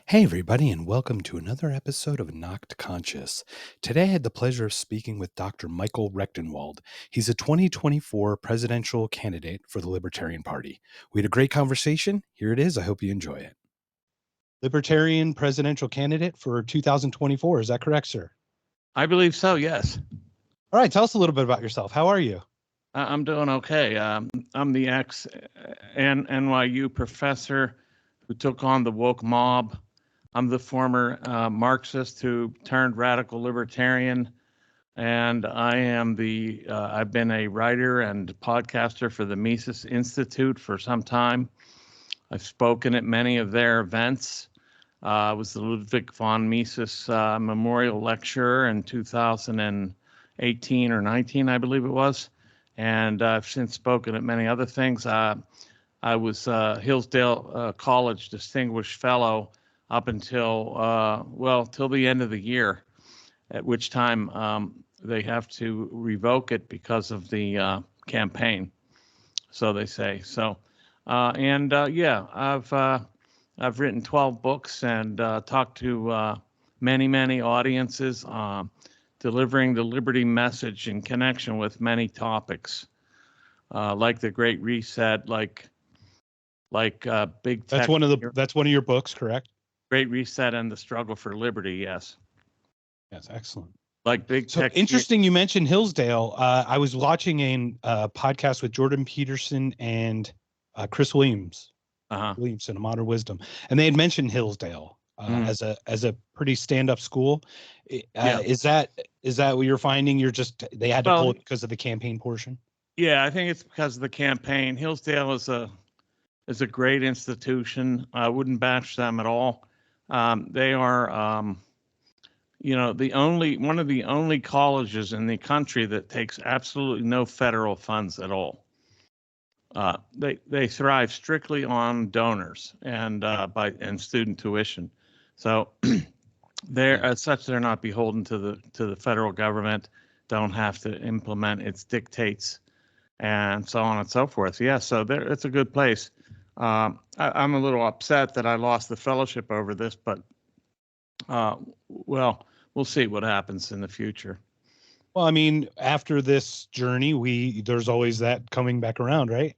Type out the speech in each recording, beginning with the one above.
Hey, everybody, and welcome to another episode of Knocked Conscious. Today, I had the pleasure of speaking with Dr. Michael Rectenwald. He's a 2024 presidential candidate for the Libertarian Party. We had a great conversation. Here it is. I hope you enjoy it. Libertarian presidential candidate for 2024. Is that correct, sir? I believe so, yes. All right. Tell us a little bit about yourself. How are you? I'm doing okay. I'm the ex-NYU professor who took on the woke mob. I'm the former Marxist who turned radical libertarian. And I've been a writer and podcaster for the Mises Institute for some time. I've spoken at many of their events. I was the Ludwig von Mises Memorial Lecturer in 2018 or 19, I believe it was. And I've since spoken at many other things. I was Hillsdale College Distinguished Fellow up until, till the end of the year, at which time they have to revoke it because of the campaign, so they say. So, I've written 12 books and talked to many audiences, delivering the liberty message in connection with many topics, like the Great Reset, like big tech. That's one of your books, correct? Great Reset and the Struggle for Liberty. Yes. Yes, excellent. Like big tech. Interesting. You mentioned Hillsdale. I was watching a podcast with Jordan Peterson and Chris Williamson, A Modern Wisdom, and they had mentioned Hillsdale as a pretty stand-up school. Is that what you're finding? They had to pull it because of the campaign portion. Yeah, I think it's because of the campaign. Hillsdale is a great institution. I wouldn't bash them at all. They are, one of the only colleges in the country that takes absolutely no federal funds at all. They thrive strictly on donors and student tuition. So they're as such, they're not beholden to the federal government, don't have to implement its dictates and so on and so forth. Yeah, so it's a good place. I'm a little upset that I lost the fellowship over this, but we'll see what happens in the future. Well, I mean, after this journey, there's always that coming back around, right?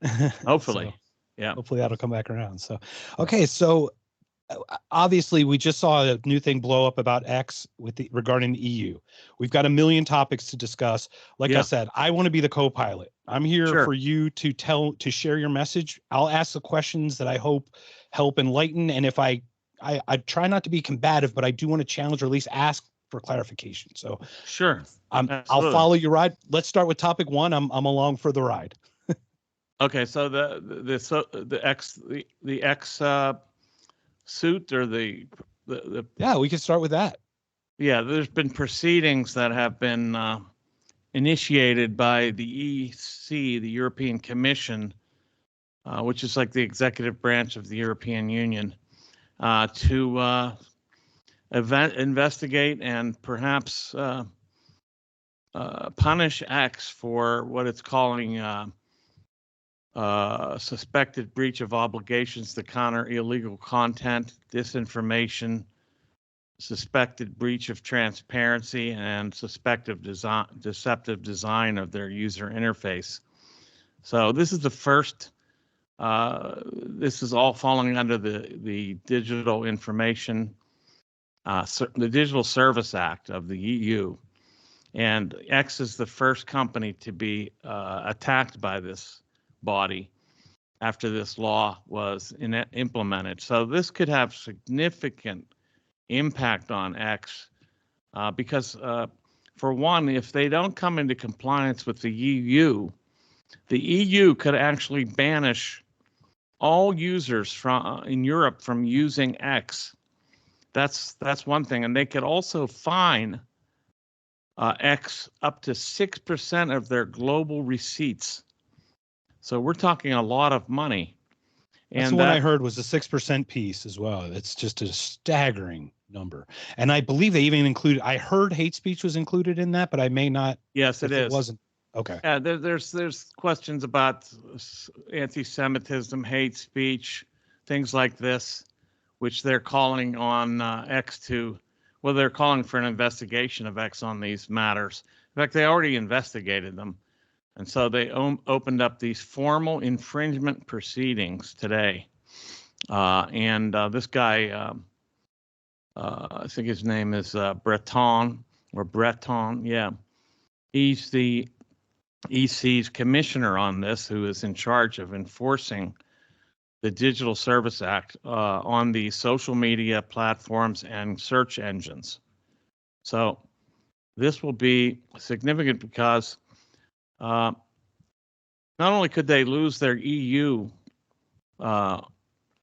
Hopefully. Yeah. Hopefully that'll come back around. So, okay. So obviously we just saw a new thing blow up about X regarding the EU. We've got a million topics to discuss. Like I said, I want to be the co-pilot. I'm here for you to share your message. I'll ask the questions that I hope help enlighten. And if I try not to be combative, but I do want to challenge or at least ask for clarification. So sure. I'll follow your ride. Let's start with topic one. I'm along for the ride. Okay. So the X suit or the yeah, we can start with that. Yeah, there's been proceedings that have been initiated by the EC, the European Commission, which is like the executive branch of the European Union, to investigate and perhaps punish X for what it's calling suspected breach of obligations to counter illegal content, disinformation, suspected breach of transparency, and deceptive design of their user interface. So this is the first. This is all falling under the Digital Information, the Digital Service Act of the EU, and X is the first company to be attacked by this body after this law was implemented. So this could have significant impact on X because, for one, if they don't come into compliance with the EU could actually banish all users in Europe from using X. That's one thing, and they could also fine X up to 6% of their global receipts. So we're talking a lot of money. That's the one I heard was a 6% piece as well. It's just a staggering number. And I believe they even included, I heard hate speech was included in that, but I may not. Yes, it is. It wasn't. Okay. Yeah, there's questions about anti-Semitism, hate speech, things like this, which they're calling on X to, well, they're calling for an investigation of X on these matters. In fact, they already investigated them. And so they opened up these formal infringement proceedings today. This guy, I think his name is Breton, yeah. He's the EC's commissioner on this, who is in charge of enforcing the Digital Service Act on the social media platforms and search engines. So this will be significant because not only could they lose their EU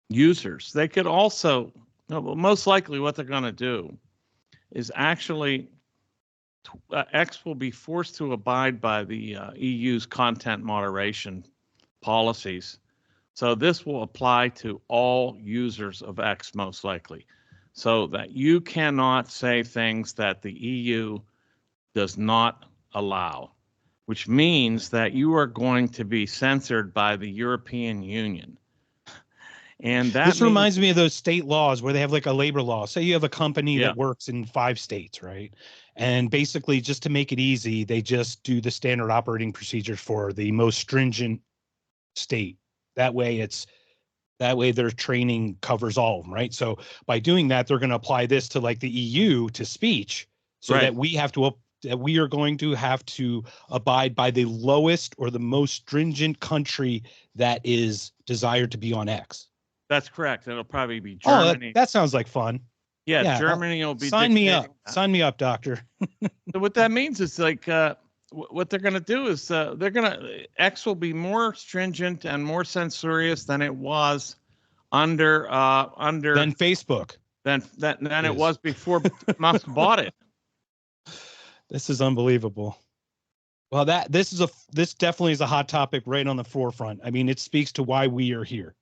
users, they could also, most likely what they're going to do is actually X will be forced to abide by the EU's content moderation policies. So this will apply to all users of X most likely, so that you cannot say things that the EU does not allow, which means that you are going to be censored by the European Union. And that this reminds me of those state laws where they have like a labor law. Say you have a company that works in 5 states, right? And basically, just to make it easy, they just do the standard operating procedures for the most stringent state. That way their training covers all of them, right? So by doing that, they're going to apply this to like the EU to speech, so that we are going to have to abide by the lowest or the most stringent country that is desired to be on X. That's correct. It'll probably be Germany. Oh, that sounds like fun. Yeah, Germany will be. Sign me up. Sign me up, doctor. So what that means is like what they're going to do is X will be more stringent and more censorious than it was under than Facebook. Than it was before Musk bought it. This is unbelievable. Well, this definitely is a hot topic right on the forefront. I mean, it speaks to why we are here.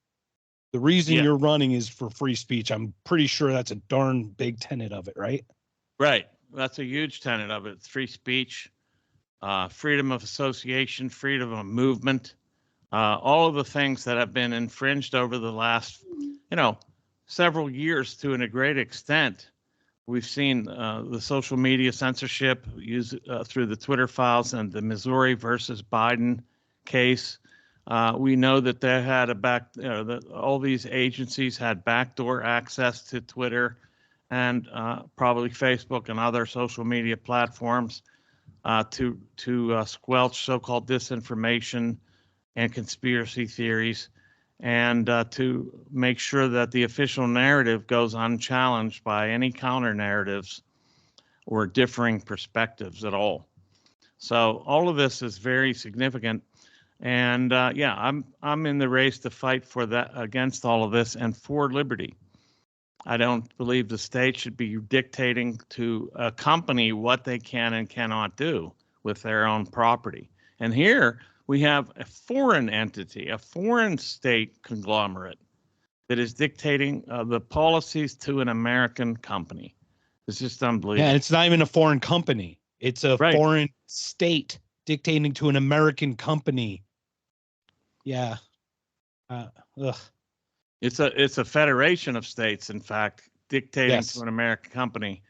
The reason you're running is for free speech. I'm pretty sure that's a darn big tenet of it, right? Right. That's a huge tenet of it. Free speech, freedom of association, freedom of movement, all of the things that have been infringed over the last, several years to a great extent. We've seen the social media censorship used through the Twitter files and the Missouri versus Biden case. We know that they had all these agencies had backdoor access to Twitter and probably Facebook and other social media platforms to squelch so-called disinformation and conspiracy theories, and to make sure that the official narrative goes unchallenged by any counter narratives or differing perspectives at all. So all of this is very significant. And I'm in the race to fight for that, against all of this, and for liberty. I don't believe the state should be dictating to a company what they can and cannot do with their own property. And here we have a foreign entity, a foreign state conglomerate that is dictating the policies to an American company. It's just unbelievable. Yeah, it's not even a foreign company. It's a foreign state dictating to an American company. Yeah. It's a federation of states, in fact, dictating to an American company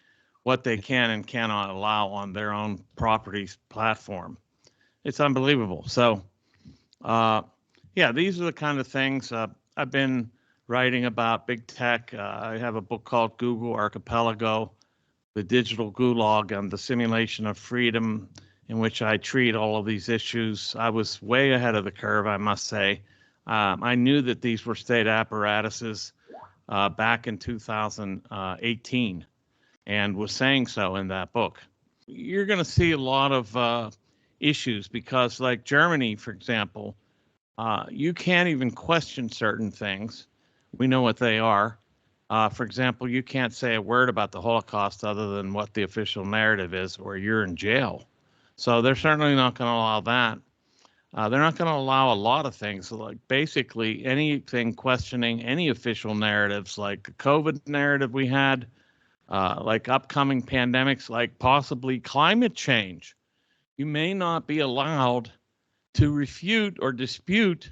what they can and cannot allow on their own properties platform. It's unbelievable. So, these are the kind of things I've been writing about big tech. I have a book called Google Archipelago, the Digital Gulag and the Simulation of Freedom, in which I treat all of these issues. I was way ahead of the curve, I must say. I knew that these were state apparatuses back in 2018 and was saying so in that book. You're going to see a lot of issues because, like Germany, for example, you can't even question certain things. We know what they are. For example, you can't say a word about the Holocaust other than what the official narrative is, or you're in jail. So they're certainly not going to allow that. They're not going to allow a lot of things, like basically anything questioning any official narratives, like the COVID narrative we had, like upcoming pandemics, like possibly climate change. You may not be allowed to refute or dispute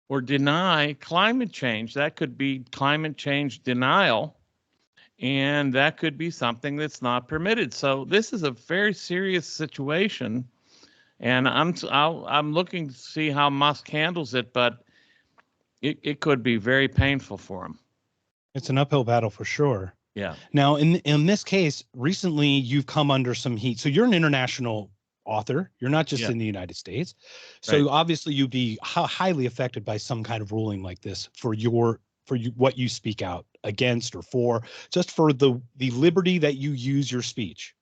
or deny climate change. That could be climate change denial, and that could be something that's not permitted. So this is a very serious situation, and I'm looking to see how Musk handles it, but it could be very painful for him. It's an uphill battle for sure. Yeah. Now, in this case, recently you've come under some heat. So you're an international author. You're not just Yeah. in the United States. So Right. obviously you'd be highly affected by some kind of ruling like this for what you speak out against or for, just for the liberty that you use your speech.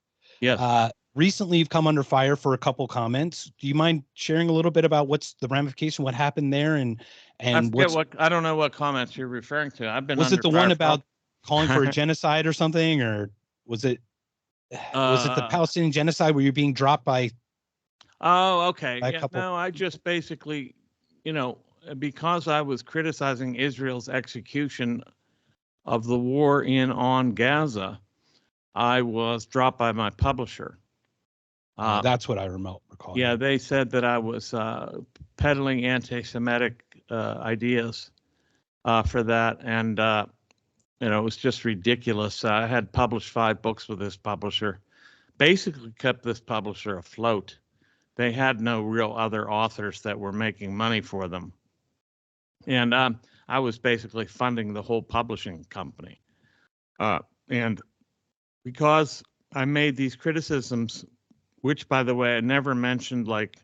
Yes. Recently you've come under fire for a couple comments. Do you mind sharing a little bit about what's the ramification, what happened there, and I forget what's I don't know what comments you're referring to. I've been was under it the fire one for about calling for a genocide or something, or was it the Palestinian genocide where you're being dropped by Oh, okay. a Yeah, couple? no, I just basically, because I was criticizing Israel's execution of the war on Gaza, I was dropped by my publisher. That's what I recall. Yeah, they said that I was peddling anti-Semitic ideas for that, and it was just ridiculous. I had published 5 books with this publisher, basically kept this publisher afloat. They had no real other authors that were making money for them, and I was basically funding the whole publishing company. And because I made these criticisms, which, by the way, I never mentioned, like,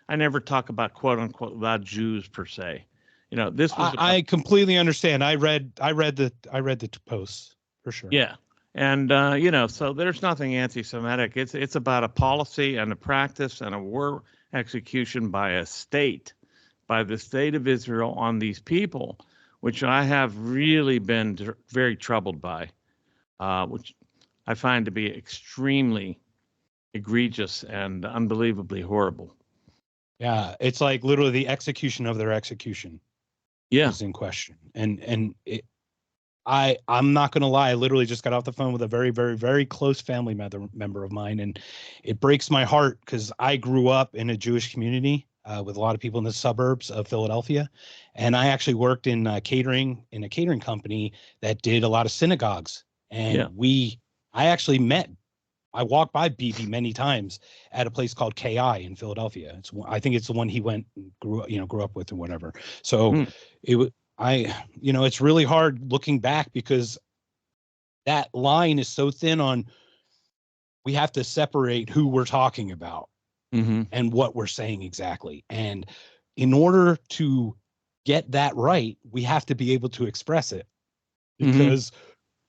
I never talk about quote unquote about Jews per se. This was I completely understand. I read the posts for sure. Yeah. And so there's nothing anti-Semitic. It's about a policy and a practice and a war execution by the state of Israel on these people, which I have really been very troubled by, which I find to be extremely egregious and unbelievably horrible. Yeah, it's like literally the execution of their execution. Yeah. Is in question, and I'm not going to lie. I literally just got off the phone with a very, very, very close family member of mine, and it breaks my heart because I grew up in a Jewish community with a lot of people in the suburbs of Philadelphia, and I actually worked in catering in a catering company that did a lot of synagogues, and I walked by BB many times at a place called KI in Philadelphia. I think it's the one he went and grew up with or whatever. So it's really hard looking back because that line is so thin on, we have to separate who we're talking about and what we're saying exactly. And in order to get that right, we have to be able to express it, because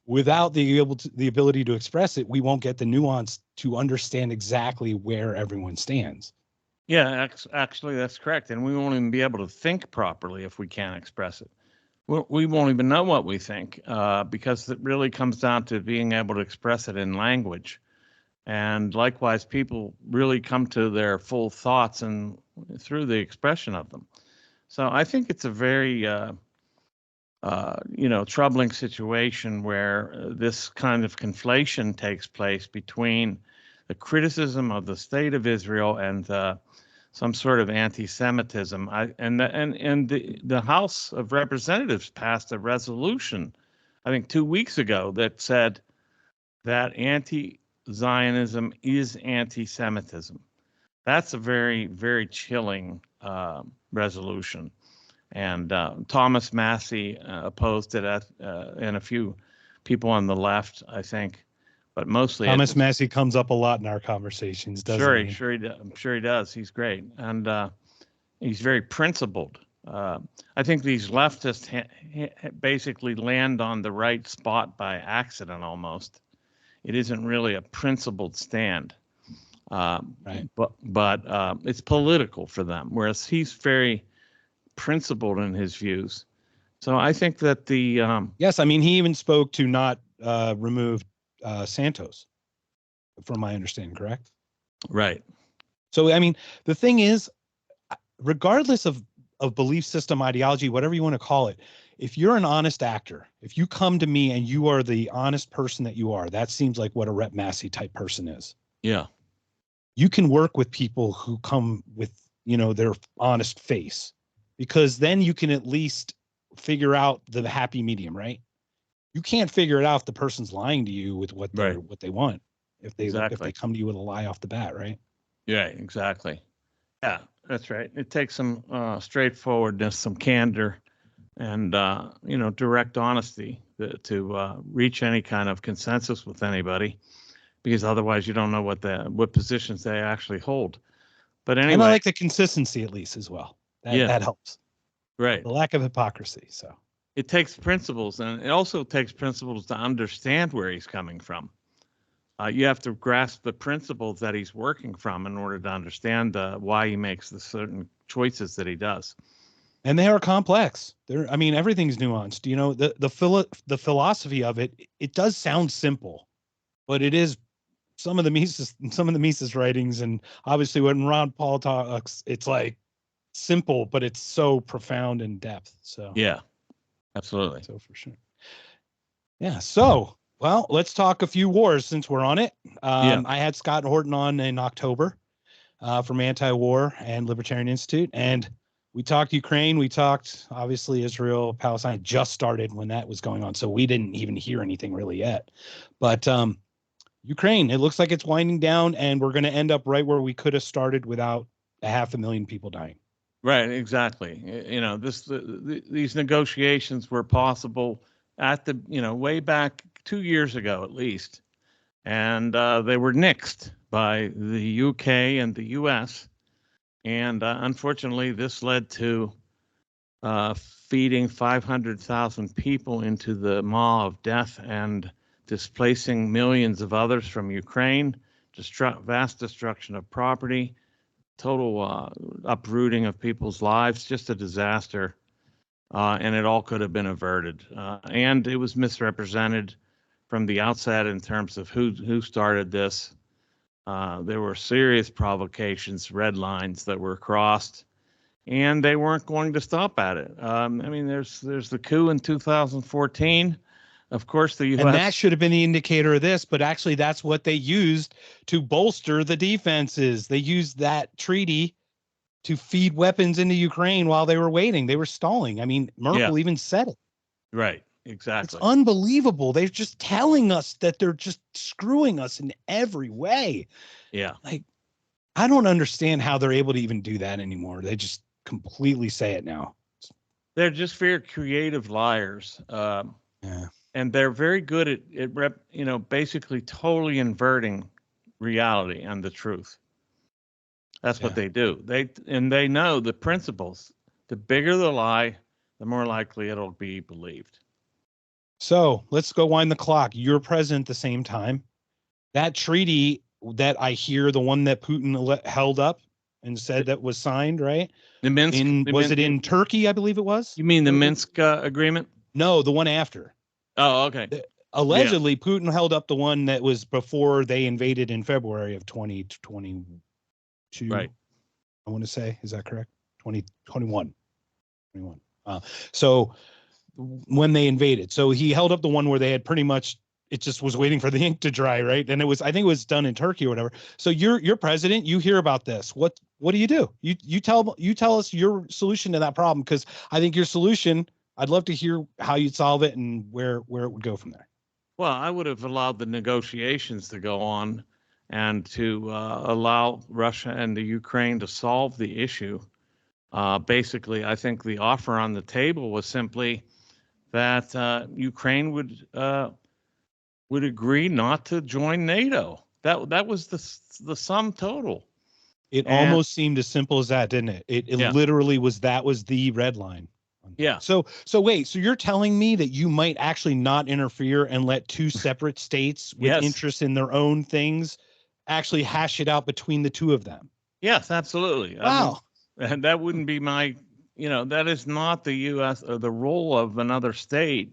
without the ability to express it, we won't get the nuance to understand exactly where everyone stands. Yeah, actually, that's correct. And we won't even be able to think properly if we can't express it. We won't even know what we think, because it really comes down to being able to express it in language. And likewise, people really come to their full thoughts and through the expression of them. So I think it's a very troubling situation where this kind of conflation takes place between the criticism of the state of Israel and some sort of anti-Semitism. And the House of Representatives passed a resolution, I think 2 weeks ago, that said that anti-Zionism is anti-Semitism. That's a very, very chilling resolution. And Thomas Massey opposed it, and a few people on the left, I think, but mostly Thomas Massey comes up a lot in our conversations, doesn't he? Sure he does. I'm sure he does. He's great, and he's very principled. I think these leftists basically land on the right spot by accident almost. It isn't really a principled stand, right? But it's political for them, whereas he's very principled in his views. So I think that yes, I mean, he even spoke to not remove Santos, from my understanding, correct? Right. So I mean, the thing is, regardless of belief system, ideology, whatever you want to call it, if you're an honest actor, if you come to me and you are the honest person that you are, that seems like what a Rep Massey type person is. Yeah. You can work with people who come with their honest face. because then you can at least figure out the happy medium, right? You can't figure it out if the person's lying to you with what they're what they want. If they come to you with a lie off the bat, right? Yeah, exactly. Yeah, that's right. It takes some straightforwardness, some candor, and direct honesty to reach any kind of consensus with anybody, because otherwise you don't know what positions they actually hold. But anyway, and I like the consistency at least as well. That helps. Right. The lack of hypocrisy. So it takes principles, and it also takes principles to understand where he's coming from. You have to grasp the principles that he's working from in order to understand why he makes the certain choices that he does. And they are complex. I mean, everything's nuanced. You know, the philosophy of it. It does sound simple, but it is some of the Mises writings, and obviously when Ron Paul talks, it's like simple, but it's so profound in depth. So yeah, absolutely. So for sure. Yeah. So. Well, let's talk a few wars since we're on it. I had Scott Horton on in October from Anti-War and Libertarian Institute, and we talked Ukraine. We talked, obviously, Israel, Palestine just started when that was going on, so we didn't even hear anything really yet. But Ukraine, it looks like it's winding down, and we're going to end up right where we could have started without 500,000 people dying. Right, exactly. You know, these negotiations were possible at the way back 2 years ago at least, and they were nixed by the UK and the US, and unfortunately this led to feeding 500,000 people into the maw of death and displacing millions of others from Ukraine, vast destruction of property, total uprooting of people's lives, just a disaster. And it all could have been averted. And it was misrepresented from the outset in terms of who started this. There were serious provocations, red lines that were crossed, and they weren't going to stop at it. I mean, there's the coup in 2014. Of course, the U.S. And that should have been the indicator of this, but actually that's what they used to bolster the defenses. They used that treaty to feed weapons into Ukraine while they were waiting. They were stalling. I mean, Merkel even said it. Right, exactly. It's unbelievable. They're just telling us that they're just screwing us in every way. Yeah. Like, I don't understand how they're able to even do that anymore. They just completely say it now. They're just very creative liars. Yeah. And they're very good at basically totally inverting reality and the truth. That's what they do. They know the principles. The bigger the lie, the more likely it'll be believed. So let's go wind the clock. You're president at the same time. That treaty that I hear, the one that Putin held up and said that was signed, right? The Minsk. Was it in Turkey? I believe it was. You mean the Minsk agreement? No, the one after. Oh, okay. Allegedly, Putin held up the one that was before they invaded in February of 2022. Right. I want to say, is that correct? 2021. So when they invaded, so he held up the one where they had pretty much, it just was waiting for the ink to dry, right? And I think it was done in Turkey or whatever. So you're president, you hear about this. What do? You tell us your solution to that problem, because I think your solution, I'd love to hear how you'd solve it and where it would go from there. Well, I would have allowed the negotiations to go on and to allow Russia and the Ukraine to solve the issue. Basically, I think the offer on the table was simply that Ukraine would agree not to join NATO. That was the sum total. It almost seemed as simple as that, didn't it? It literally was. That was the red line. Yeah. So wait, so you're telling me that you might actually not interfere and let two separate states with interests in their own things actually hash it out between the two of them? Yes, absolutely. Wow. And that wouldn't be that is not the U.S. or the role of another state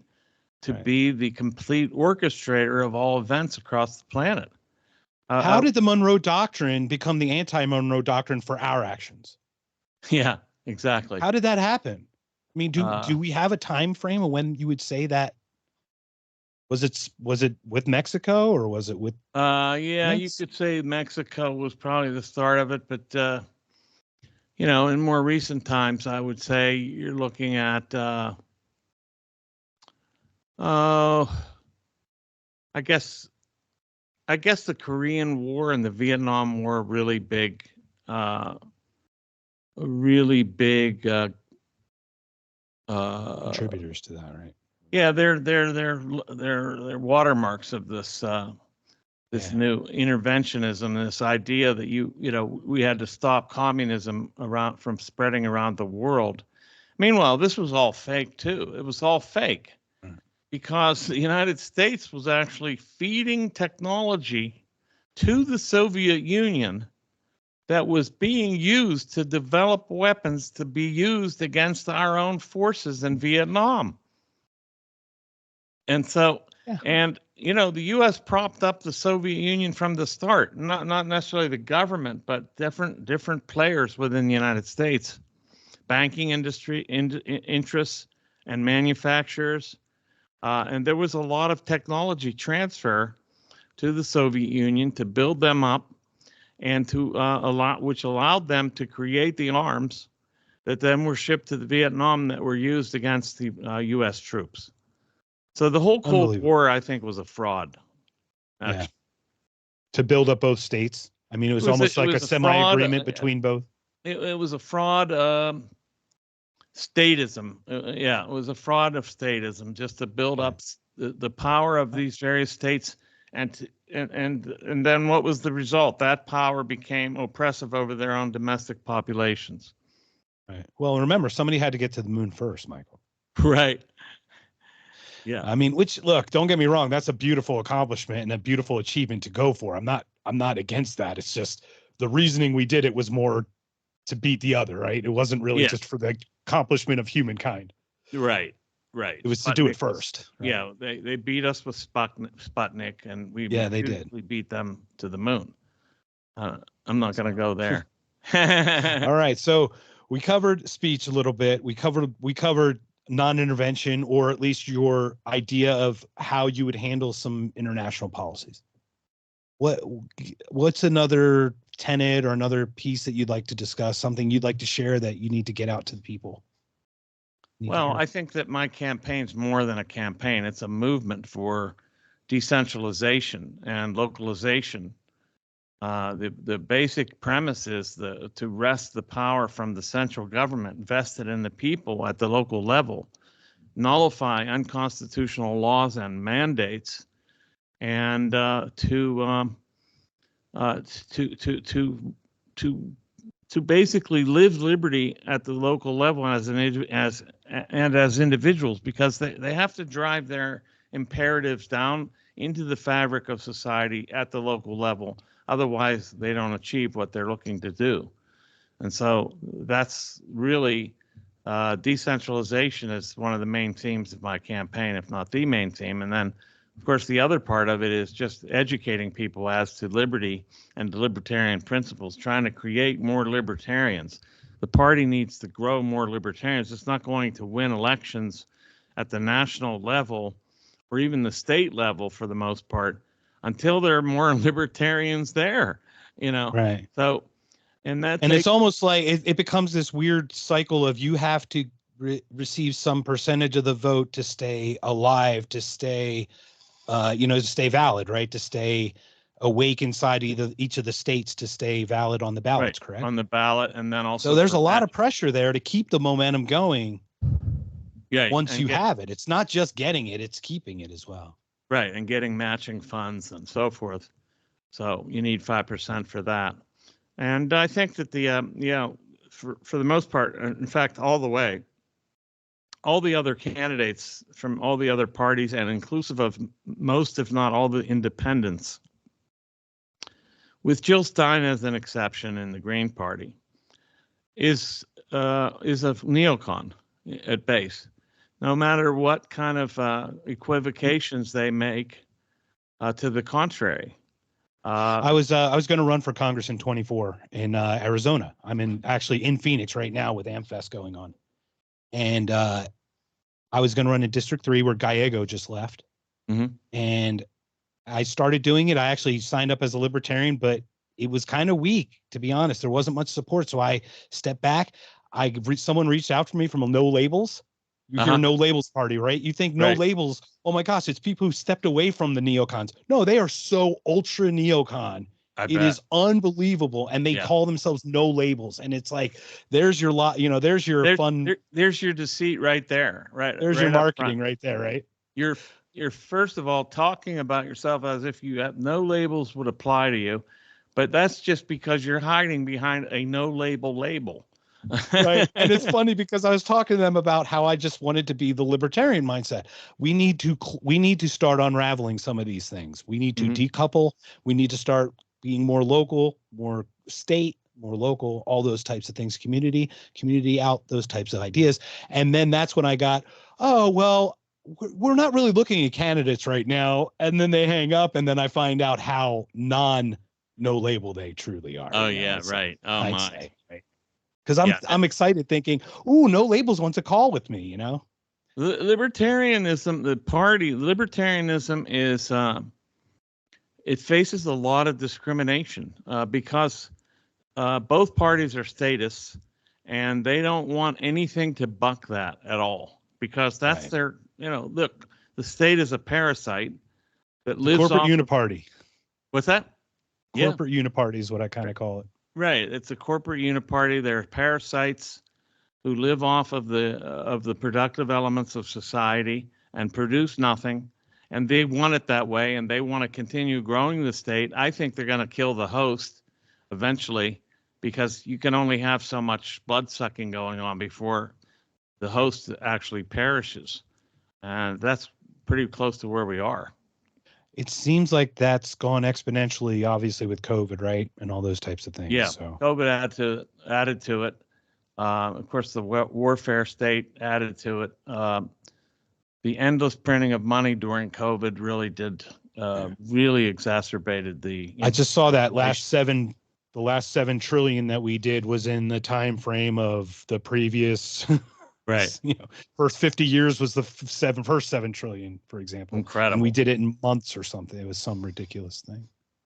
to be the complete orchestrator of all events across the planet. How did the Monroe Doctrine become the anti-Monroe Doctrine for our actions? Yeah, exactly. How did that happen? I mean, do we have a time frame of when you would say that? Was it with Mexico, or was it with? You could say Mexico was probably the start of it, but in more recent times, I would say you're looking at, I guess the Korean War and the Vietnam War are really big, contributors to that, right? Yeah, they're watermarks of this new interventionism, this idea that we had to stop communism from spreading around the world. Meanwhile, this was all fake too. It was all fake because the United States was actually feeding technology to the Soviet Union that was being used to develop weapons to be used against our own forces in Vietnam. And so, the U.S. propped up the Soviet Union from the start, not necessarily the government, but different players within the United States, banking industry, interests, and manufacturers. And there was a lot of technology transfer to the Soviet Union to build them up and which allowed them to create the arms that then were shipped to the Vietnam that were used against the U.S. troops. So the whole Cold War, I think, was a fraud. Yeah. To build up both states. I mean, it was almost like a semi-agreement between both. It was a fraud statism. It was a fraud of statism, just to build up the power of these various states, and then what was the result? That power became oppressive over their own domestic populations. Right. Well, remember, somebody had to get to the moon first, Michael. Right. Yeah. I mean, look, don't get me wrong, that's a beautiful accomplishment and a beautiful achievement to go for. I'm not against that. It's just the reasoning we did it was more to beat the other, right? It wasn't really just for the accomplishment of humankind. Right. It was to do it first. Right? Yeah, they beat us with Sputnik, and they did. We beat them to the moon. I'm not going to go there. All right, so we covered speech a little bit. We covered non-intervention, or at least your idea of how you would handle some international policies. What's another tenet or another piece that you'd like to discuss, something you'd like to share that you need to get out to the people? Well, I think that my campaign's more than a campaign. It's a movement for decentralization and localization. The basic premise is to wrest the power from the central government vested in the people at the local level, nullify unconstitutional laws and mandates, and to basically live liberty at the local level as individuals, because they have to drive their imperatives down into the fabric of society at the local level. Otherwise, they don't achieve what they're looking to do. And so that's really decentralization is one of the main themes of my campaign, if not the main theme. And then, of course, the other part of it is just educating people as to liberty and the libertarian principles, trying to create more libertarians. The party needs to grow more libertarians. It's not going to win elections at the national level or even the state level for the most part until there are more libertarians there, Right. So, and it's almost like it becomes this weird cycle of you have to receive some percentage of the vote to stay alive, to stay, to stay valid, right? To stay awake inside each of the states, to stay valid on the ballots, correct? On the ballot, and then also. So there's a lot of pressure there to keep the momentum going. Yeah. Once you have it, it's not just getting it, it's keeping it as well. Right, and getting matching funds and so forth. So you need 5% for that. And I think that for the most part, in fact, all the way, all the other candidates from all the other parties, and inclusive of most, if not all, the independents, with Jill Stein as an exception in the Green Party, is a neocon at base. No matter what kind of equivocations they make to the contrary. I was going to run for Congress in 24 in Arizona. I'm actually in Phoenix right now with AmFest going on. And I was going to run in District 3 where Gallego just left. Mm-hmm. And I started doing it. I actually signed up as a libertarian, but it was kind of weak, to be honest. There wasn't much support. So I stepped back. Someone reached out to me from a No Labels. You hear No Labels party, right? You think No Labels, oh my gosh, it's people who stepped away from the neocons. No, they are so ultra neocon. It is unbelievable. And they call themselves No Labels. And it's like, there's your lot, there's your fun. There's your deceit right there. Right. There's your marketing right there, right? You're first of all talking about yourself as if you have no labels would apply to you, but that's just because you're hiding behind a no label. Right. And it's funny because I was talking to them about how I just wanted to be the libertarian mindset. We need to start unraveling some of these things. We need to decouple. We need to start being more local, more state, more local, all those types of things, community out, those types of ideas. And then that's when I got, oh, well, we're not really looking at candidates right now. And then they hang up, and then I find out how no label they truly are. Oh, yeah, right. Oh, my. Say, right? Because I'm excited thinking, ooh, No Labels wants a call with me, Libertarianism, the party, libertarianism is, it faces a lot of discrimination because both parties are statists, and they don't want anything to buck that at all, because that's their, look, the state is a parasite that lives corporate uniparty. What's that? Corporate uniparty is what I kind of call it. Right. It's a corporate uniparty. They're parasites who live off of the productive elements of society and produce nothing. And they want it that way, and they want to continue growing the state. I think they're going to kill the host eventually, because you can only have so much blood sucking going on before the host actually perishes. And that's pretty close to where we are. It seems like that's gone exponentially, obviously, with COVID, right? And all those types of things. Yeah, so. COVID added to it. Of course, the warfare state added to it. The endless printing of money during COVID really did really exacerbated the. I just saw that the last 7 trillion that we did was in the time frame of the previous. Right. First 50 years was the first 7 trillion, for example. Incredible. And we did it in months or something. It was some ridiculous thing.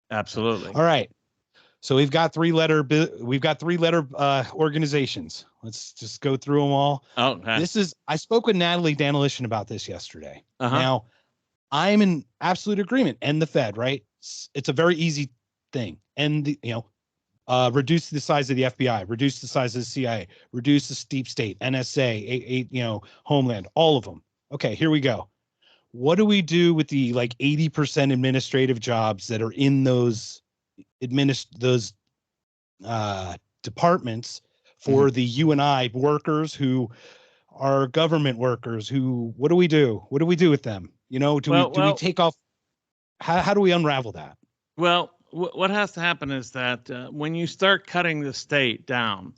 Absolutely. All right. So we've got 3-letter organizations. Let's just go through them all. Okay. I spoke with Natalie Danilishin about this yesterday. Now, I'm in absolute agreement. And the Fed, right? It's a very easy thing. And reduce the size of the FBI, reduce the size of the CIA, reduce the deep state, NSA, Homeland, all of them. Okay, here we go. What do we do with the 80% administrative jobs that are in those departments for the you and I workers who are government workers? What do we do? What do we do with them? Do we take off? How do we unravel that? Well, what has to happen is that when you start cutting the state down,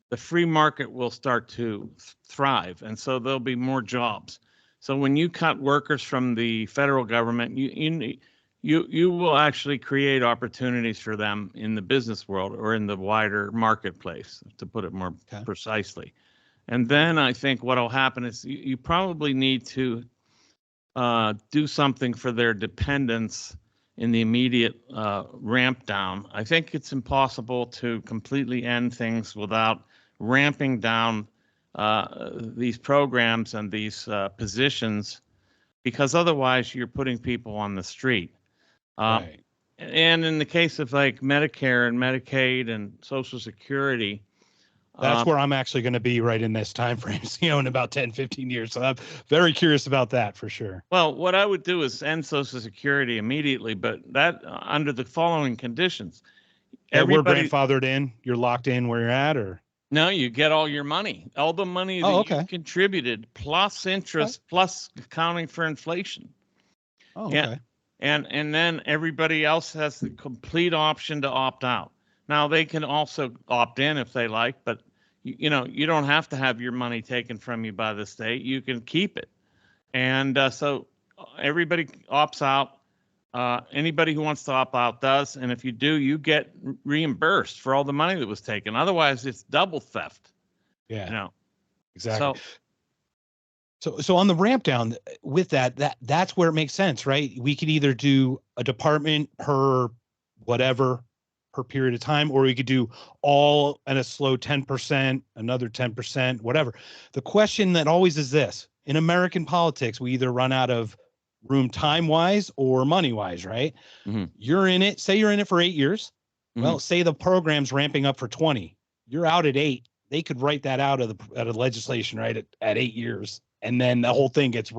the free market will start to thrive, and so there'll be more jobs. So when you cut workers from the federal government, you will actually create opportunities for them in the business world or in the wider marketplace, to put it more precisely. And then I think what will happen is you probably need to do something for their dependents in the immediate ramp down. I think it's impossible to completely end things without ramping down these programs and these positions, because otherwise you're putting people on the street. Right. And in the case of Medicare and Medicaid and Social Security, that's where I'm actually going to be right in this time frame, in about 10, 15 years. So I'm very curious about that for sure. Well, what I would do is end Social Security immediately, but that under the following conditions. We're grandfathered in. You're locked in where you're at, or? No, you get all your money, all the money that you contributed, plus interest, plus accounting for inflation. Oh, okay. And then everybody else has the complete option to opt out. Now, they can also opt in if they like, but you don't have to have your money taken from you by the state. You can keep it. And so everybody opts out. Anybody who wants to opt out does. And if you do, you get reimbursed for all the money that was taken. Otherwise, it's double theft. Yeah. Exactly. So on the ramp down with that's where it makes sense, right? We could either do a department per whatever per period of time, or we could do all at a slow 10%, another 10%, whatever. The question that always is this: in American politics, we either run out of room time-wise or money-wise, right? Mhm. You're in it, say you're in it for 8 years. Well, Mhm. say the program's ramping up for 20. You're out at 8. They could write that out of the legislation, right, at 8 years. And then the whole thing gets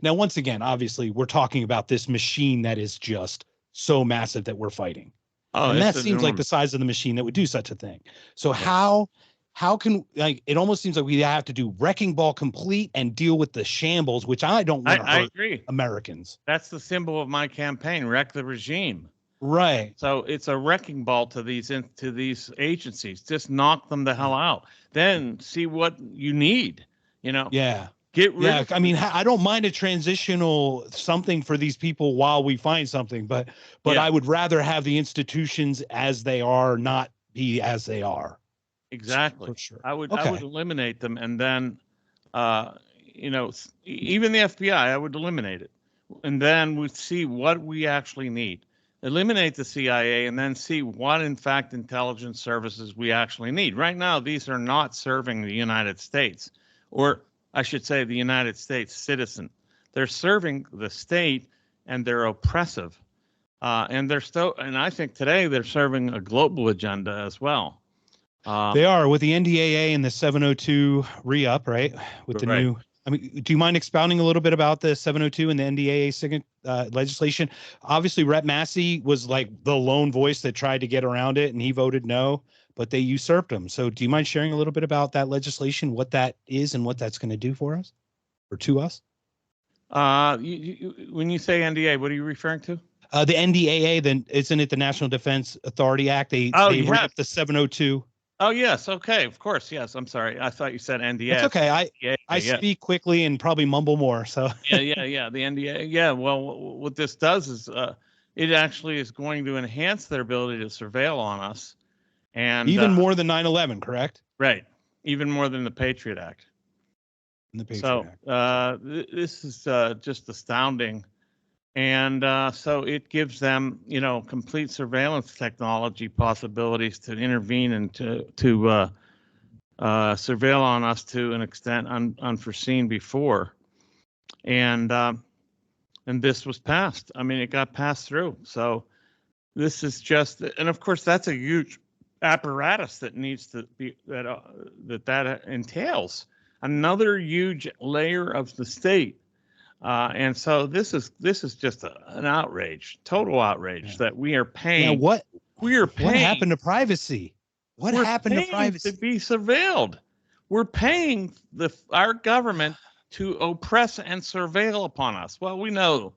now, once again, obviously, we're talking about this machine that is just so massive that we're fighting. Oh, And that it's seems like the enormous. size of the machine that would do such a thing. So Yeah. how can, like, it almost seems like we have to do wrecking ball complete and deal with the shambles, which I don't want to I hurt agree. Americans. That's the symbol of my campaign, wreck the regime. Right. So it's a wrecking ball to these agencies. Just knock them the hell out. Then see what you need. Yeah. Get rid Yeah. of. I mean, I don't mind a transitional something for these people while we find something, but Yeah, I would rather have the institutions as they are, not be as they are. exactly. For sure. I would Okay. eliminate them, and then even the FBI, I would eliminate it, and then we'd see what we actually need. Eliminate the CIA, and then see what, in fact, intelligence services we actually need. Right now, these are not serving the United States, or I should say, the United States citizen. They're serving the state, and they're oppressive, and and I think today they're serving a global agenda as well. They are with the NDAA and the 702 re-up, right? With the Right. new, I mean, do you mind expounding a little bit about the 702 and the NDAA legislation? Obviously, Rep Massey was like the lone voice that tried to get around it, and he voted no, but they usurped him. So do you mind sharing a little bit about that legislation, what that is and what that's going to do for us or to us? When you say NDA, what are you referring to? The NDAA, then isn't it the National Defense Authority Act? They Yes. re-upped the 702. Oh, yes. Okay. Of course. Yes. I'm sorry. I thought you said That's NDS. okay. Yeah. I Yeah. speak quickly and probably mumble more. So Yeah. The NDA. Yeah. Well, what this does is it actually is going to enhance their ability to surveil on us. And even more than 9/11, correct? right. Even more than the Patriot Act. In the Patriot So Act. this is just astounding. And so it gives them, complete surveillance technology possibilities to intervene and to surveil on us to an extent unforeseen before. And this was passed. I mean, it got passed through. So this is just, and of course, that's a huge apparatus that needs to be that entails another huge layer of the state. And so this is just an outrage, total outrage that we are paying. Yeah, We are paying. What happened to privacy? What We're happened to paying privacy? to be surveilled. We're paying our government to oppress and surveil upon us. Well, we know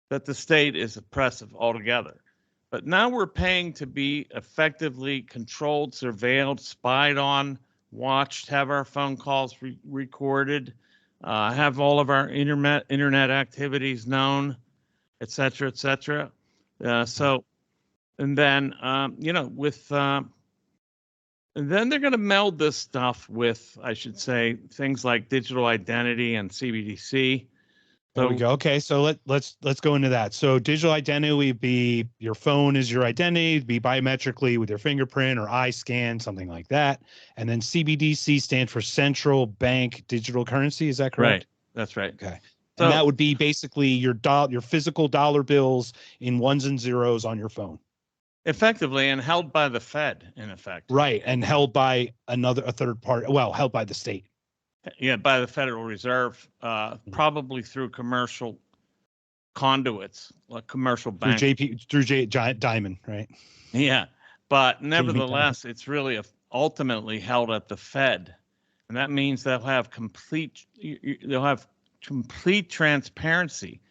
that the state is oppressive altogether, but now we're paying to be effectively controlled, surveilled, spied on, watched, have our phone calls recorded, have all of our internet activities known, et cetera, et cetera. And then, and then they're going to meld this stuff with, I should say, things like digital identity and CBDC. There we go. Okay, so let's go into that. So digital identity would be your phone is your identity, be biometrically with your fingerprint or eye scan, something like that. And then CBDC stands for central bank digital currency. Is that correct? Right. That's right. Okay. So, and that would be basically your physical dollar bills in ones and zeros on your phone. Effectively, and held by the Fed, in effect. Right, and held by a third party. Well, held by the state. Yeah, by the Federal Reserve, probably through commercial conduits, like commercial banks. Through Diamond, right? Yeah, but nevertheless, it's really ultimately held at the Fed, and that means they'll have complete transparency.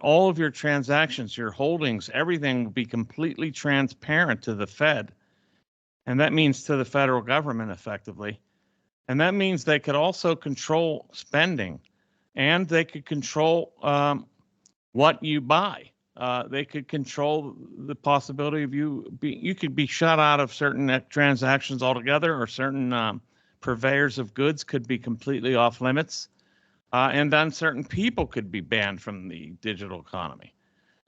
All of your transactions, your holdings, everything will be completely transparent to the Fed. And that means to the federal government, effectively. And that means they could also control spending, and they could control what you buy. They could control the possibility of you could be shut out of certain transactions altogether, or certain purveyors of goods could be completely off limits. And then certain people could be banned from the digital economy.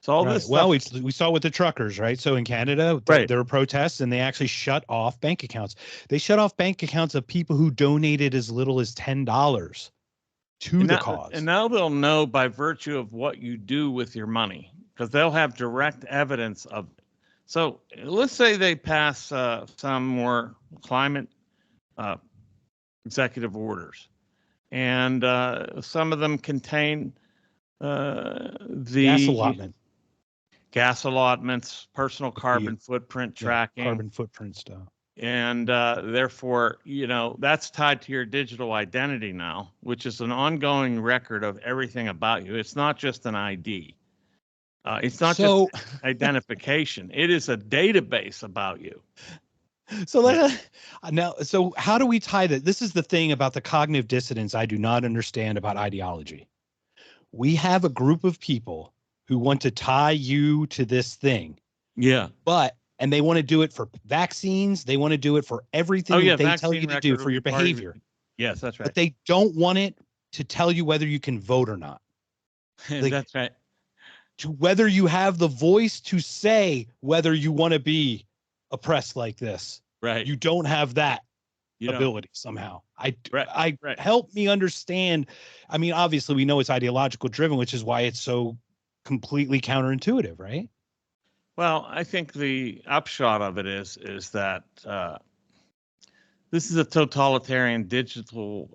So all Right. this Well, stuff. we saw with the truckers, right? So in Canada, Right. there were protests, and they actually shut off bank accounts. They shut off bank accounts of people who donated as little as $10 to the cause. And now they'll know by virtue of what you do with your money, because they'll have direct evidence of. So let's say they pass some more climate executive orders, and some of them contain the gas allotments, personal carbon footprint tracking, carbon footprint stuff. And therefore, that's tied to your digital identity now, which is an ongoing record of everything about you. It's not just an ID. It's not just identification. It is a database about you. So so how do we tie that? This is the thing about the cognitive dissonance I do not understand about ideology. We have a group of people who want to tie you to this thing. Yeah. And they want to do it for vaccines. They want to do it for everything that they tell you to do for your behavior. Yes, that's right. But they don't want it to tell you whether you can vote or not. That's right. To whether you have the voice to say whether you want to be oppressed like this. Right. You don't have that ability somehow. Right. Help me understand. I mean, obviously we know it's ideological driven, which is why it's so completely counterintuitive, right? Well, I think the upshot of it is that this is a totalitarian digital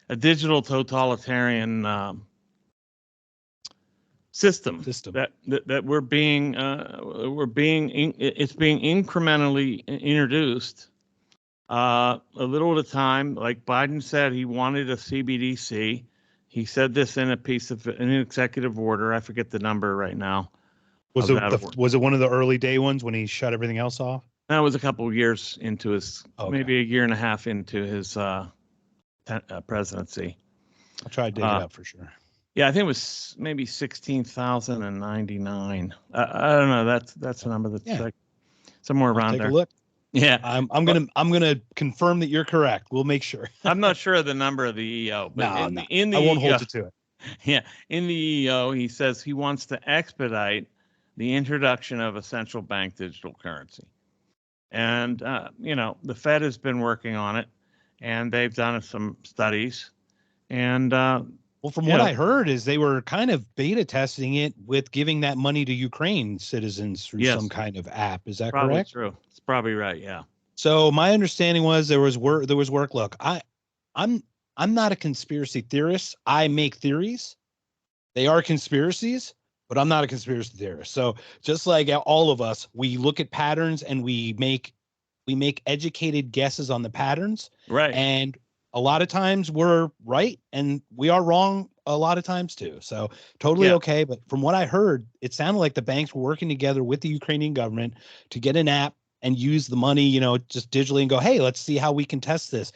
totalitarian system that we're being it's being incrementally introduced a little at a time. Like Biden said, he wanted a CBDC. He said this in an executive order. I forget the number right now. Was it one of the early day ones when he shut everything else off? That was a couple of years into his, maybe a year and a half into his presidency. I'll try to dig it up for sure. Yeah, I think it was maybe 16,099. I don't know. That's a number that's like somewhere around there. Take a look. Yeah, I'm gonna confirm that you're correct. We'll make sure. I'm not sure of the number of the EO, but I won't hold you to it. Yeah, in the EO, he says he wants to expedite the introduction of a central bank digital currency. And, the Fed has been working on it, and they've done some studies. And from what I heard is they were kind of beta testing it with giving that money to Ukraine citizens through some kind of app. Is that correct? True. It's probably right. Yeah. So my understanding was there was work. Look, I'm not a conspiracy theorist. I make theories. They are conspiracies, but I'm not a conspiracy theorist. So just like all of us, we look at patterns and we make educated guesses on the patterns. Right. And a lot of times we're right and we are wrong a lot of times too. So totally okay. But from what I heard, it sounded like the banks were working together with the Ukrainian government to get an app and use the money, just digitally and go, hey, let's see how we can test this.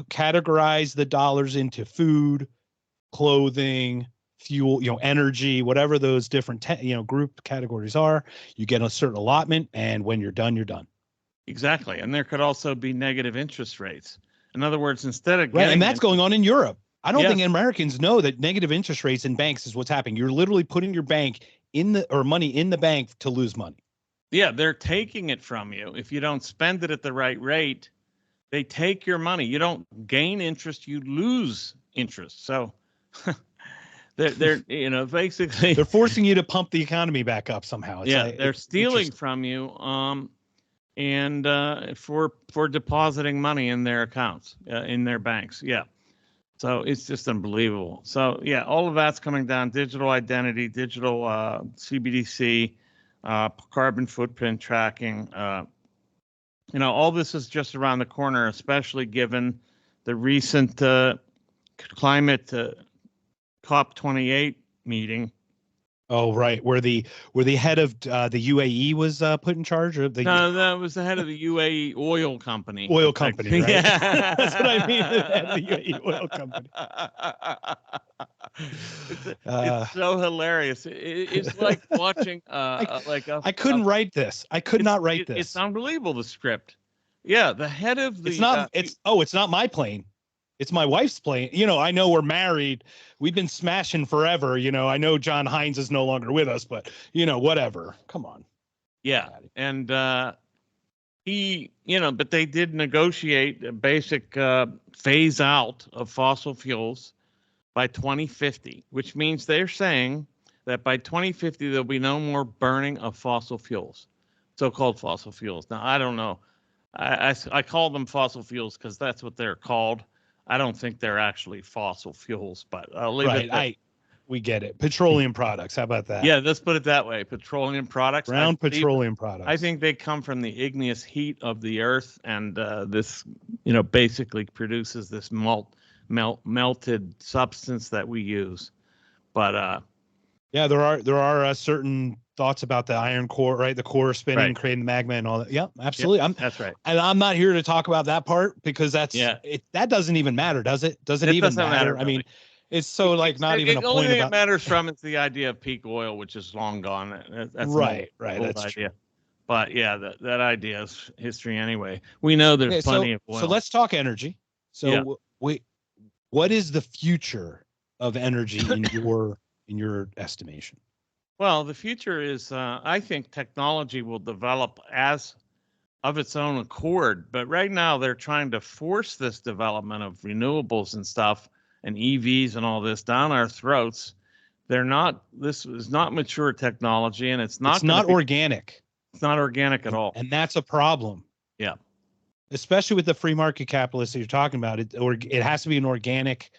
Categorize the dollars into food, clothing, fuel, energy, whatever those different, group categories are. You get a certain allotment, and when you're done, you're done. Exactly. And there could also be negative interest rates. In other words, instead of and that's going on in Europe. I don't think Americans know that negative interest rates in banks is what's happening. You're literally putting your bank money in the bank to lose money. Yeah, they're taking it from you. If you don't spend it at the right rate, they take your money. You don't gain interest, you lose interest. So they're basically they're forcing you to pump the economy back up somehow. They're stealing from you and for depositing money in their accounts, in their banks. Yeah. So it's just unbelievable. So all of that's coming down: digital identity, digital CBDC, carbon footprint tracking. All this is just around the corner, especially given the recent climate COP28 meeting. Oh, right. Where the head of the UAE was put in charge of the. No, that was the head of the UAE oil company. Oil company, right? Yeah. That's what I mean. The head of the UAE oil company. It's so hilarious. It's like watching I couldn't write this. I could not write this. It's unbelievable, the script. Yeah, the head of the. It's not. It's not my plane. It's my wife's plane. You know, I know we're married. We've been smashing forever. You know, I know John Hines is no longer with us, but you know, whatever. Come on. Yeah. And but they did negotiate a basic phase out of fossil fuels by 2050, which means they're saying that by 2050, there'll be no more burning of fossil fuels, so-called fossil fuels. Now, I don't know. I call them fossil fuels because that's what they're called. I don't think they're actually fossil fuels, but I'll leave it there. We get it. Petroleum products. How about that? Yeah, let's put it that way. Petroleum products. Brown petroleum products. I think they come from the igneous heat of the earth, and this, basically produces this melted substance that we use. But yeah, there are certain thoughts about the iron core, right? The core spinning, creating the magma, and all that. Yeah, absolutely. Yep, that's right. And I'm not here to talk about that part because that doesn't even matter, does it? Does it even matter? Really. I mean, it's so like not even a point. The only thing that matters from it's the idea of peak oil, which is long gone. That's right. That's idea. True. But yeah, that idea is history anyway. We know there's plenty of oil. So let's talk energy. So what is the future of energy in your estimation? Well, the future is, I think technology will develop as of its own accord. But right now they're trying to force this development of renewables and stuff and EVs and all this down our throats. This is not mature technology, and it's not organic. It's not organic at all. And that's a problem. Yeah. Especially with the free market capitalists that you're talking about, it has to be an organic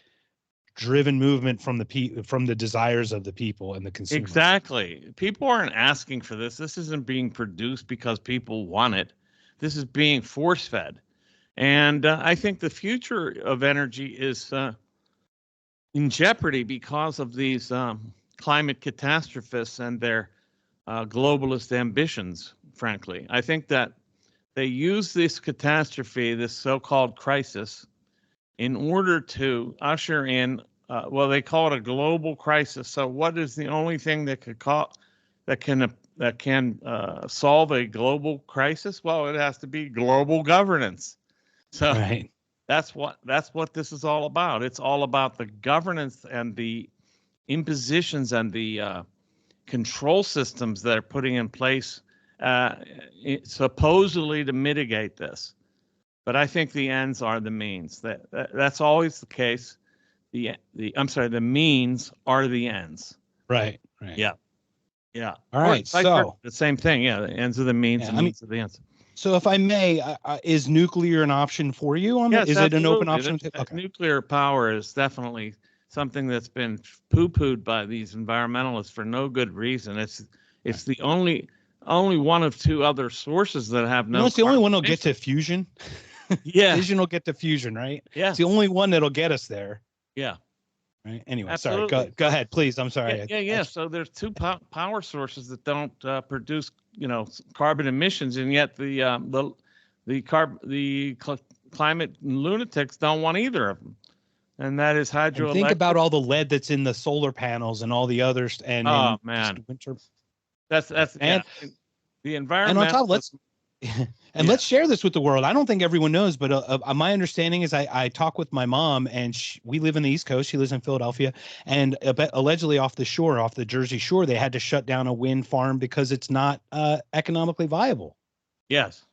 driven movement from the desires of the people and the consumers. Exactly. People aren't asking for this. This isn't being produced because people want it. This is being force fed. And I think the future of energy is in jeopardy because of these climate catastrophists and their globalist ambitions, frankly. I think that they use this catastrophe, this so-called crisis, in order to usher in, they call it a global crisis. So what is the only thing that can solve a global crisis? Well, it has to be global governance. So that's what this is all about. It's all about the governance and the impositions and the control systems that are putting in place supposedly to mitigate this. But I think the ends are the means. That's always the case. The means are the ends. Right. Yeah. All right. So the same thing. Yeah. The ends are the means. The means are the ends. So if I may, is nuclear an option for you on that? Is it an open option? Nuclear power is definitely something that's been poo-pooed by these environmentalists for no good reason. It's the only one of two other sources that have no. It's the only one that'll get to fusion. Yeah, fission will get to fusion, right? Yeah, it's the only one that'll get us there. Yeah. Right. Anyway, absolutely. Sorry. Go ahead, please. I'm sorry. Yeah. So there's two power sources that don't produce, carbon emissions, and yet the climate lunatics don't want either of them, and that is hydroelectric. And think about all the lead that's in the solar panels and all the others. And man, winter. That's the environment. And on top, let's share this with the world. I don't think everyone knows, but my understanding is I talk with my mom, and we live in the East Coast. She lives in Philadelphia, and allegedly off the Jersey Shore, they had to shut down a wind farm because it's not economically viable. Yes.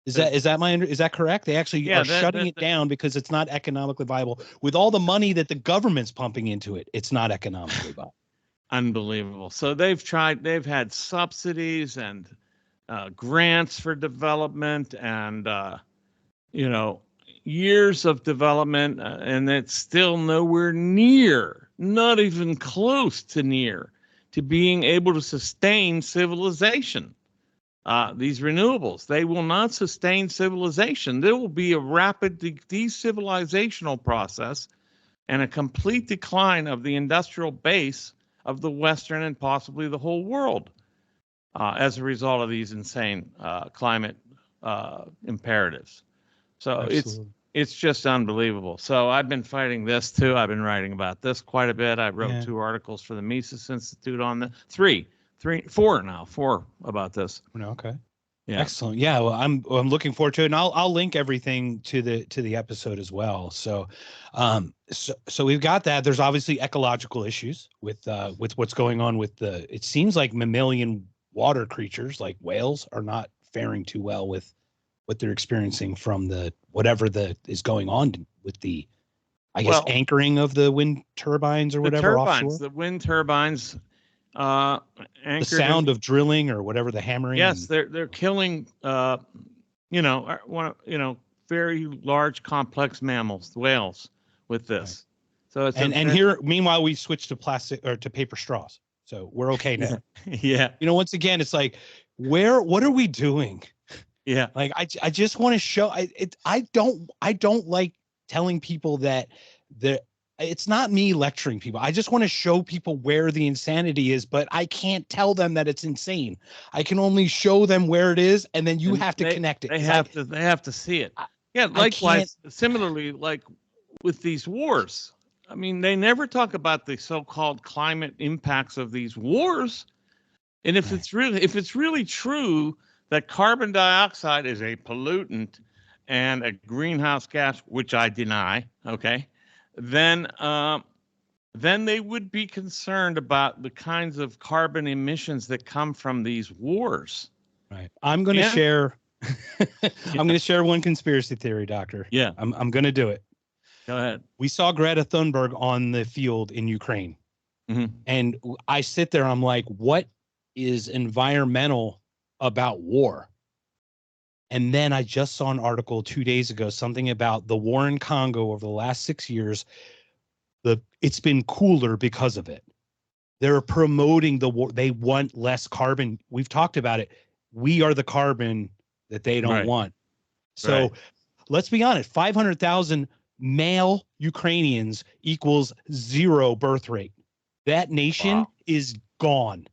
Is that correct? They actually are shutting it down because it's not economically viable. With all the money that the government's pumping into it, it's not economically viable. Unbelievable. So they've had subsidies and grants for development and, years of development, and it's still nowhere near, not even close to being able to sustain civilization. These renewables, they will not sustain civilization. There will be a rapid decivilizational process and a complete decline of the industrial base of the Western and possibly the whole world as a result of these insane climate imperatives. So absolutely. It's just unbelievable. So I've been fighting this too. I've been writing about this quite a bit. I wrote 2 articles for the Mises Institute on the 4 about this. Okay. Yeah. Excellent. Yeah, well, I'm looking forward to it, and I'll link everything to the episode as well. So, so we've got that. There's obviously ecological issues with what's going on with it seems like mammalian water creatures like whales are not faring too well with what they're experiencing from whatever is going on with the, I guess, anchoring of the wind turbines or whatever offshore. The wind turbines, The sound of drilling or whatever, the hammering. Yes, they're killing, very large, complex mammals, whales, with this. Right. So it's and here, meanwhile, we switched to plastic or to paper straws, so we're okay now. Yeah. Once again, it's like, what are we doing? Yeah. Like I just want to show. I don't like telling people that it's not me lecturing people. I just want to show people where the insanity is, but I can't tell them that it's insane. I can only show them where it is, and then you have to connect it. They have to see it. Yeah, likewise, similarly, like with these wars. I mean, they never talk about the so-called climate impacts of these wars. And if it's really true that carbon dioxide is a pollutant and a greenhouse gas, which I deny, okay, then they would be concerned about the kinds of carbon emissions that come from these wars. Right. I'm going to share. I'm going to share one conspiracy theory, Doctor. Yeah. I'm going to do it. Go ahead. We saw Greta Thunberg on the field in Ukraine. Mm-hmm. And I sit there, I'm like, what is environmental about war? And then I just saw an article 2 days ago, something about the war in Congo over the last 6 years. It's been cooler because of it. They're promoting the war. They want less carbon. We've talked about it. We are the carbon that they don't want. So let's be honest, 500,000 male Ukrainians equals 0 birth rate. That nation is gone.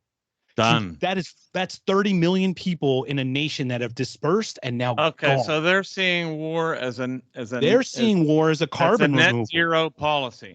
Done. That's 30 million people in a nation that have dispersed and now gone. So they're seeing war as a carbon net removal. Zero policy.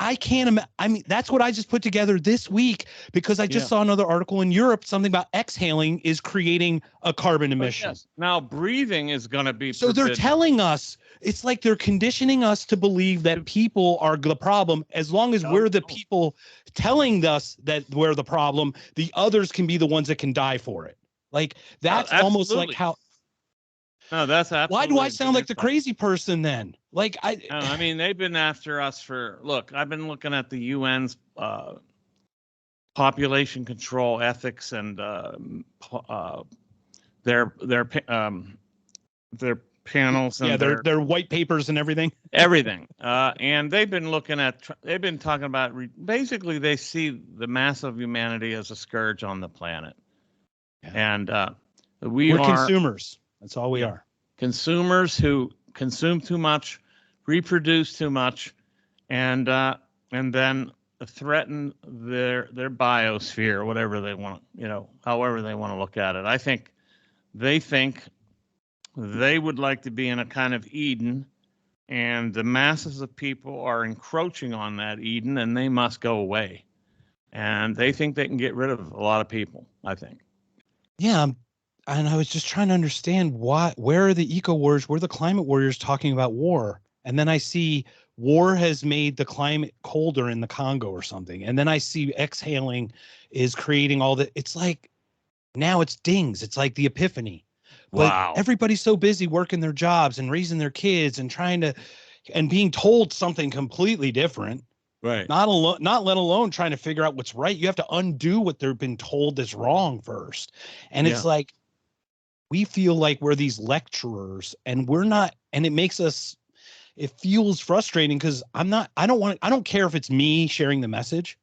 I can't imagine. I mean, that's what I just put together this week because I just saw another article in Europe, something about exhaling is creating a carbon emission. Yes. Now breathing is going to be so forbidden. They're telling us, it's like they're conditioning us to believe that people are the problem. As long as we're the people telling us that we're the problem, the others can be the ones that can die for it. Like that's almost like how. No, that's absolutely. Why do I sound like the crazy person then? Like I mean, they've been after us for. Look, I've been looking at the UN's population control ethics and their panels and their white papers and everything. And they've been talking about basically they see the mass of humanity as a scourge on the planet, and we're consumers. That's all we are. Consumers who consume too much, reproduce too much, and then threaten their biosphere, whatever they want, however they want to look at it. I think they would like to be in a kind of Eden, and the masses of people are encroaching on that Eden, and they must go away. And they think they can get rid of a lot of people, I think. Yeah. And I was just trying to understand where are the eco warriors, where are the climate warriors talking about war? And then I see war has made the climate colder in the Congo or something. And then I see exhaling is creating all that. It's like, now it's dings. It's like the epiphany. Wow. But everybody's so busy working their jobs and raising their kids and and being told something completely different. Right. Not let alone trying to figure out what's right. You have to undo what they've been told is wrong first. And it's like, we feel like we're these lecturers and we're not, and it feels frustrating because I don't care if it's me sharing the message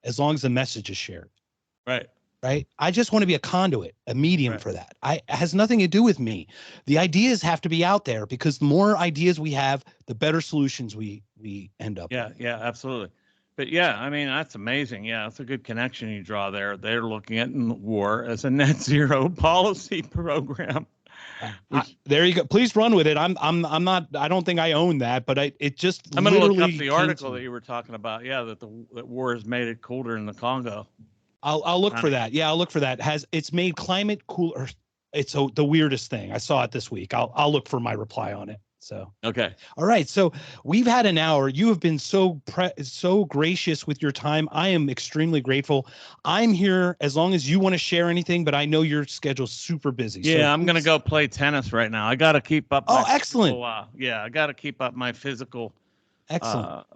as long as the message is shared. Right. Right. I just want to be a conduit, a medium for that. It has nothing to do with me. The ideas have to be out there because the more ideas we have, the better solutions we end up with. Yeah, absolutely. But yeah, I mean, that's amazing. Yeah, that's a good connection you draw there. They're looking at war as a net zero policy program. There you go. Please run with it. I'm not. I don't think I own that, but it just. I'm going to look up the article that you were talking about. Yeah, that war has made it colder in the Congo. I'll look for that. Yeah, I'll look for that. It's made climate cooler. It's the weirdest thing. I saw it this week. I'll look for my reply on it. So Okay. all right. So we've had an hour. You have been so gracious with your time. I am extremely grateful. I'm here as long as you want to share anything, but I know your schedule's super busy. Yeah, so I'm gonna go play tennis right now. I got to keep up. Oh, excellent. I got to keep up my physical. Excellent.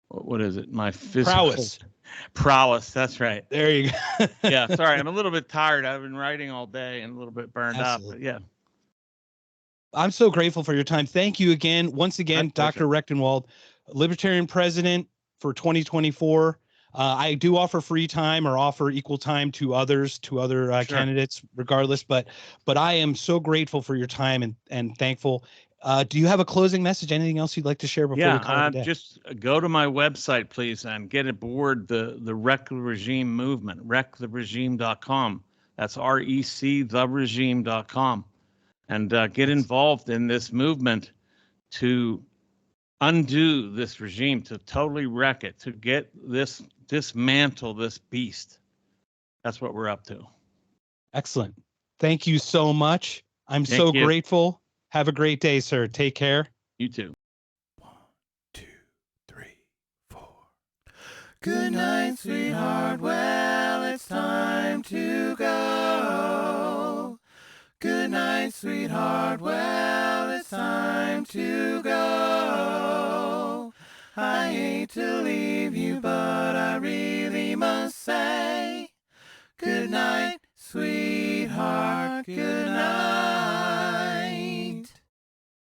What is it? My physical Prowess. Prowess. That's right. There you go. Yeah. Sorry, I'm a little bit tired. I've been writing all day and a little bit burned up. But yeah. I'm so grateful for your time. Thank you again. Once again, Dr. Rectenwald, Libertarian president for 2024. I do offer free time or offer equal time to other candidates, regardless. But I am so grateful for your time and thankful. Do you have a closing message? Anything else you'd like to share before we call it a day? Just go to my website, please, and get aboard the Wreck the Regime movement, rectheregime.com. That's REC, theregime.com. And get involved in this movement to undo this regime, to totally wreck it, to get dismantle this beast. That's what we're up to. Excellent. Thank you so much. I'm so grateful. Have a great day, sir. Take care. You too. 1, 2, 3, 4. Good night, sweetheart. Well, it's time to go. Good night, sweetheart. Well, it's time to go. I hate to leave you, but I really must say, good night, sweetheart. Good night.